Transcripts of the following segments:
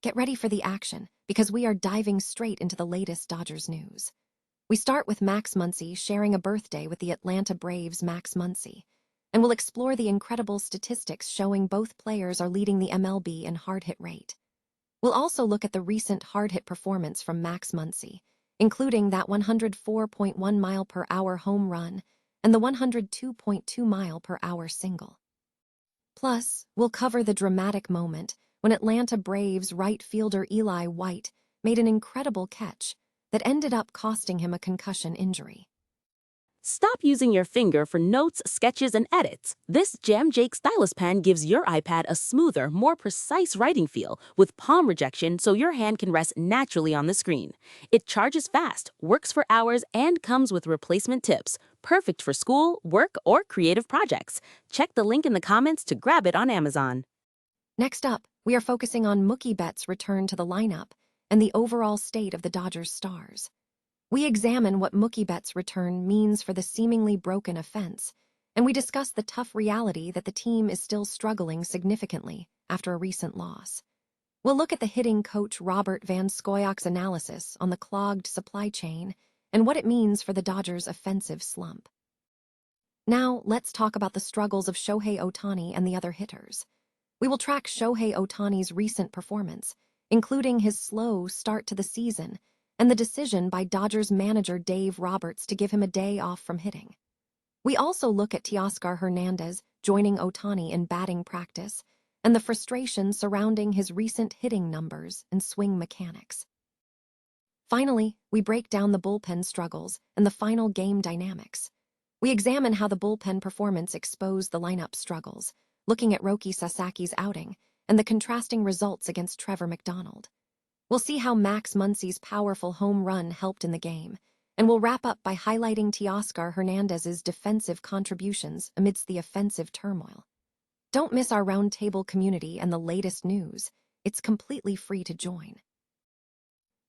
Get ready for the action, because we are diving straight into the latest Dodgers news. We start with Max Muncy sharing a birthday with the Atlanta Braves' Max Muncy, and we'll explore the incredible statistics showing both players are leading the MLB in hard hit rate. We'll also look at the recent hard hit performance from Max Muncy, including that 104.1 mile per hour home run and the 102.2 mile per hour single. Plus, we'll cover the dramatic moment when Atlanta Braves right fielder Eli White made an incredible catch that ended up costing him a concussion injury. Stop using your finger for notes, sketches, and edits. This Jam Jake stylus pen gives your iPad a smoother, more precise writing feel with palm rejection so your hand can rest naturally on the screen. It charges fast, works for hours, and comes with replacement tips. Perfect for school, work, or creative projects. Check the link in the comments to grab it on Amazon. Next up, we are focusing on Mookie Betts' return to the lineup and the overall state of the Dodgers' stars. We examine what Mookie Betts' return means for the seemingly broken offense, and we discuss the tough reality that the team is still struggling significantly after a recent loss. We'll look at the hitting coach Robert Van Scoyock's analysis on the clogged supply chain and what it means for the Dodgers' offensive slump. Now, let's talk about the struggles of Shohei Ohtani and the other hitters. We will track Shohei Ohtani's recent performance, including his slow start to the season and the decision by Dodgers manager Dave Roberts to give him a day off from hitting. We also look at Teoscar Hernandez joining Ohtani in batting practice and the frustration surrounding his recent hitting numbers and swing mechanics. Finally, we break down the bullpen struggles and the final game dynamics. We examine how the bullpen performance exposed the lineup struggles, looking at Roki Sasaki's outing and the contrasting results against Trevor McDonald. We'll see how Max Muncy's powerful home run helped in the game, and we'll wrap up by highlighting Teoscar Hernandez's defensive contributions amidst the offensive turmoil. Don't miss our roundtable community and the latest news. It's completely free to join.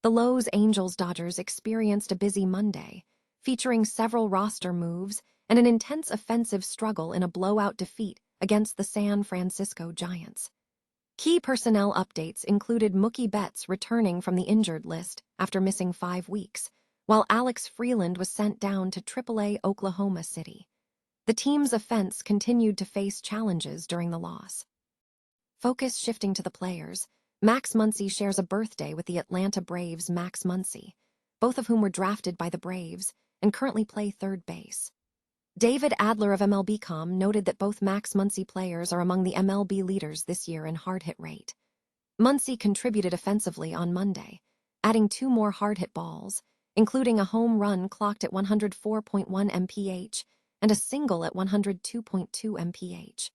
The Los Angeles Dodgers experienced a busy Monday, featuring several roster moves and an intense offensive struggle in a blowout defeat against the San Francisco Giants. Key personnel updates included Mookie Betts returning from the injured list after missing 5 weeks, while Alex Freeland was sent down to AAA Oklahoma City. The team's offense continued to face challenges during the loss. Focus shifting to the players, Max Muncy shares a birthday with the Atlanta Braves' Max Muncy, both of whom were drafted by the Braves and currently play third base. David Adler of MLB.com noted that both Max Muncy players are among the MLB leaders this year in hard hit rate. Muncy contributed offensively on Monday, adding 2 more hard hit balls, including a home run clocked at 104.1 mph and a single at 102.2 mph.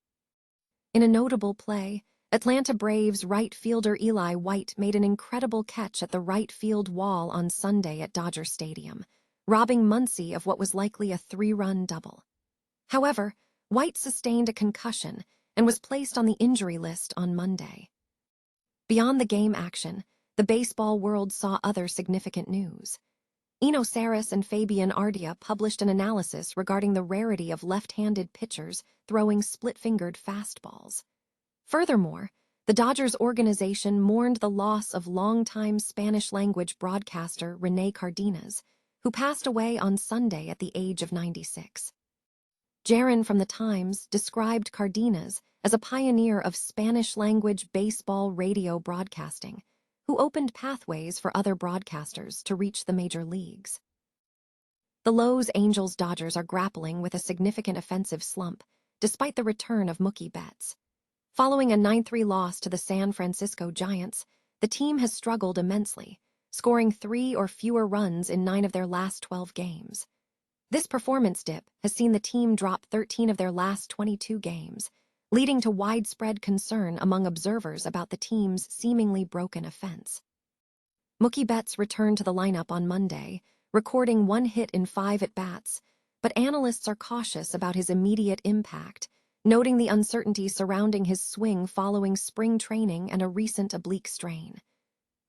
In a notable play, Atlanta Braves right fielder Eli White made an incredible catch at the right field wall on Sunday at Dodger Stadium, robbing Muncy of what was likely a 3-run double. However, White sustained a concussion and was placed on the injury list on Monday. Beyond the game action, the baseball world saw other significant news. Eno Saris and Fabian Ardea published an analysis regarding the rarity of left-handed pitchers throwing split-fingered fastballs. Furthermore, the Dodgers organization mourned the loss of longtime Spanish-language broadcaster René Cardenas, who passed away on Sunday at the age of 96. Jaron from The Times described Cardenas as a pioneer of Spanish-language baseball radio broadcasting, who opened pathways for other broadcasters to reach the major leagues. The Los Angeles Dodgers are grappling with a significant offensive slump, despite the return of Mookie Betts. Following a 9-3 loss to the San Francisco Giants, the team has struggled immensely, scoring 3 or fewer runs in 9 of their last 12 games. This performance dip has seen the team drop 13 of their last 22 games, leading to widespread concern among observers about the team's seemingly broken offense. Mookie Betts returned to the lineup on Monday, recording 1 hit in 5 at-bats, but analysts are cautious about his immediate impact, noting the uncertainty surrounding his swing following spring training and a recent oblique strain.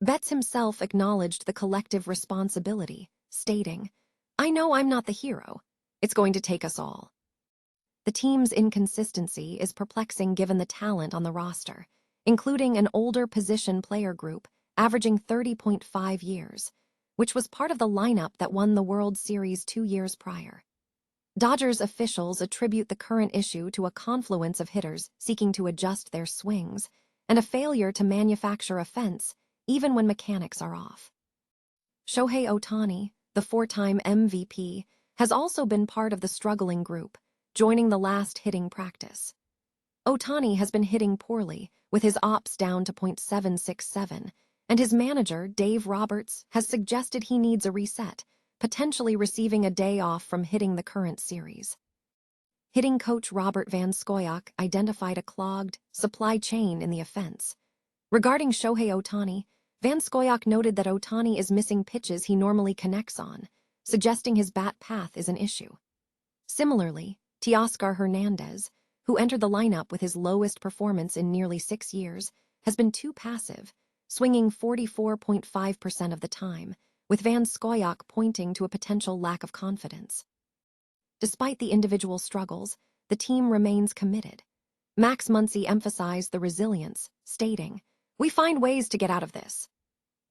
Betts himself acknowledged the collective responsibility, stating, "I know I'm not the hero. It's going to take us all." The team's inconsistency is perplexing given the talent on the roster, including an older position player group averaging 30.5 years, which was part of the lineup that won the World Series 2 years prior. Dodgers officials attribute the current issue to a confluence of hitters seeking to adjust their swings and a failure to manufacture a fence even when mechanics are off. Shohei Ohtani, the 4-time MVP, has also been part of the struggling group, joining the last hitting practice. Ohtani has been hitting poorly, with his ops down to .767, and his manager, Dave Roberts, has suggested he needs a reset, potentially receiving a day off from hitting the current series. Hitting coach Robert Van Scoyoc identified a clogged supply chain in the offense. Regarding Shohei Ohtani, Van Scoyoc noted that Ohtani is missing pitches he normally connects on, suggesting his bat path is an issue. Similarly, Teoscar Hernandez, who entered the lineup with his lowest performance in nearly 6 years, has been too passive, swinging 44.5% of the time, with Van Scoyoc pointing to a potential lack of confidence. Despite the individual struggles, the team remains committed. Max Muncy emphasized the resilience, stating, "We find ways to get out of this."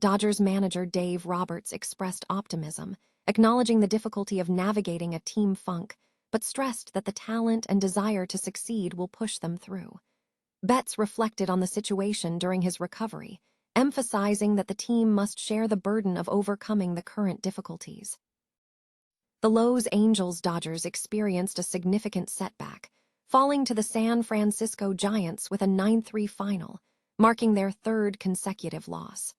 Dodgers manager Dave Roberts expressed optimism, acknowledging the difficulty of navigating a team funk, but stressed that the talent and desire to succeed will push them through. Betts reflected on the situation during his recovery, emphasizing that the team must share the burden of overcoming the current difficulties. The Los Angeles Dodgers experienced a significant setback, falling to the San Francisco Giants with a 9-3 final, marking their 3rd consecutive loss.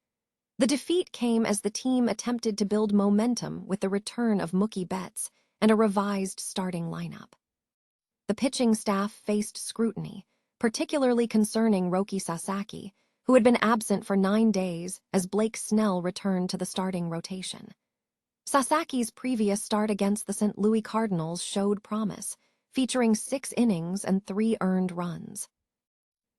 The defeat came as the team attempted to build momentum with the return of Mookie Betts and a revised starting lineup. The pitching staff faced scrutiny, particularly concerning Roki Sasaki, who had been absent for 9 days as Blake Snell returned to the starting rotation. Sasaki's previous start against the St. Louis Cardinals showed promise, featuring 6 innings and 3 earned runs.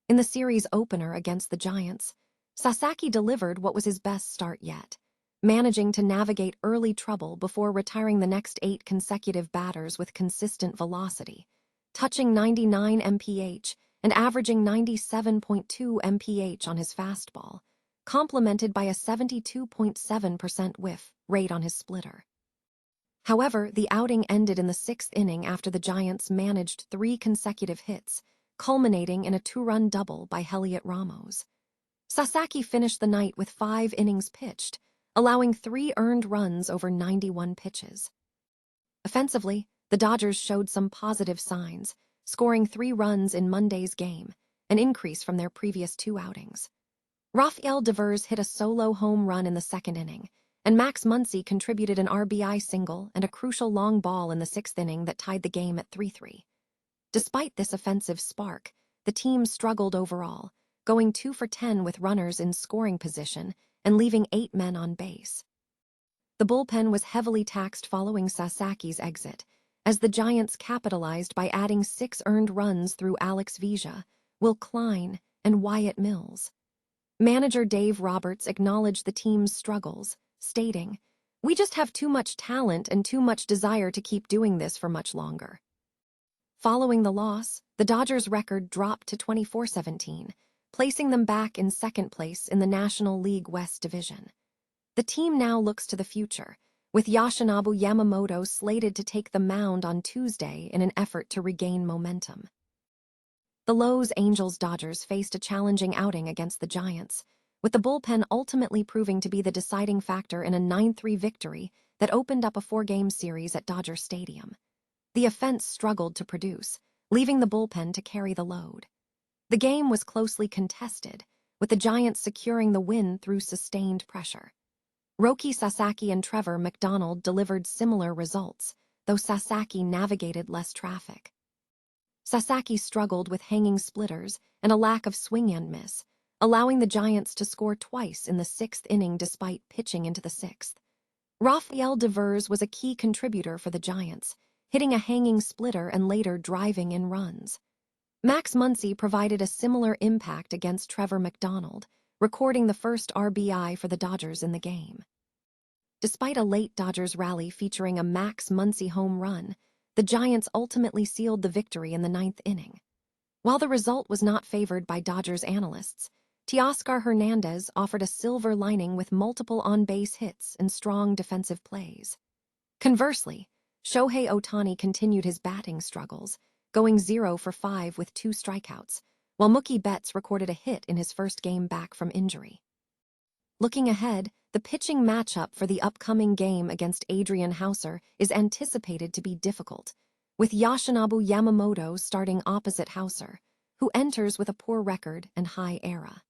In the series opener against the Giants, Sasaki delivered what was his best start yet, managing to navigate early trouble before retiring the next 8 consecutive batters with consistent velocity, touching 99 mph and averaging 97.2 mph on his fastball, complemented by a 72.7% whiff rate on his splitter. However, the outing ended in the 6th inning after the Giants managed 3 consecutive hits, culminating in a 2-run double by Heliot Ramos. Sasaki finished the night with 5 innings pitched, allowing 3 earned runs over 91 pitches. Offensively, the Dodgers showed some positive signs, scoring 3 runs in Monday's game, an increase from their previous 2 outings. Rafael Devers hit a solo home run in the 2nd inning, and Max Muncy contributed an RBI single and a crucial long ball in the 6th inning that tied the game at 3-3. Despite this offensive spark, the team struggled overall, going 2 for 10 with runners in scoring position and leaving 8 men on base. The bullpen was heavily taxed following Sasaki's exit, as the Giants capitalized by adding 6 earned runs through Alex Vizca, Will Klein, and Wyatt Mills. Manager Dave Roberts acknowledged the team's struggles, stating, "We just have too much talent and too much desire to keep doing this for much longer." Following the loss, the Dodgers' record dropped to 24-17, placing them back in 2nd place in the National League West Division. The team now looks to the future, with Yoshinobu Yamamoto slated to take the mound on Tuesday in an effort to regain momentum. The Los Angeles Dodgers faced a challenging outing against the Giants, with the bullpen ultimately proving to be the deciding factor in a 9-3 victory that opened up a 4-game series at Dodger Stadium. The offense struggled to produce, leaving the bullpen to carry the load. The game was closely contested, with the Giants securing the win through sustained pressure. Roki Sasaki and Trevor McDonald delivered similar results, though Sasaki navigated less traffic. Sasaki struggled with hanging splitters and a lack of swing and miss, allowing the Giants to score twice in the 6th inning despite pitching into the 6th. Rafael Devers was a key contributor for the Giants, hitting a hanging splitter and later driving in runs. Max Muncy provided a similar impact against Trevor McDonald, recording the first RBI for the Dodgers in the game. Despite a late Dodgers rally featuring a Max Muncy home run, the Giants ultimately sealed the victory in the 9th inning. While the result was not favored by Dodgers analysts, Teoscar Hernandez offered a silver lining with multiple on-base hits and strong defensive plays. Conversely, Shohei Ohtani continued his batting struggles, going 0 for 5 with 2 strikeouts, while Mookie Betts recorded a hit in his first game back from injury. Looking ahead, the pitching matchup for the upcoming game against Adrian Houser is anticipated to be difficult, with Yoshinobu Yamamoto starting opposite Houser, who enters with a poor record and high ERA.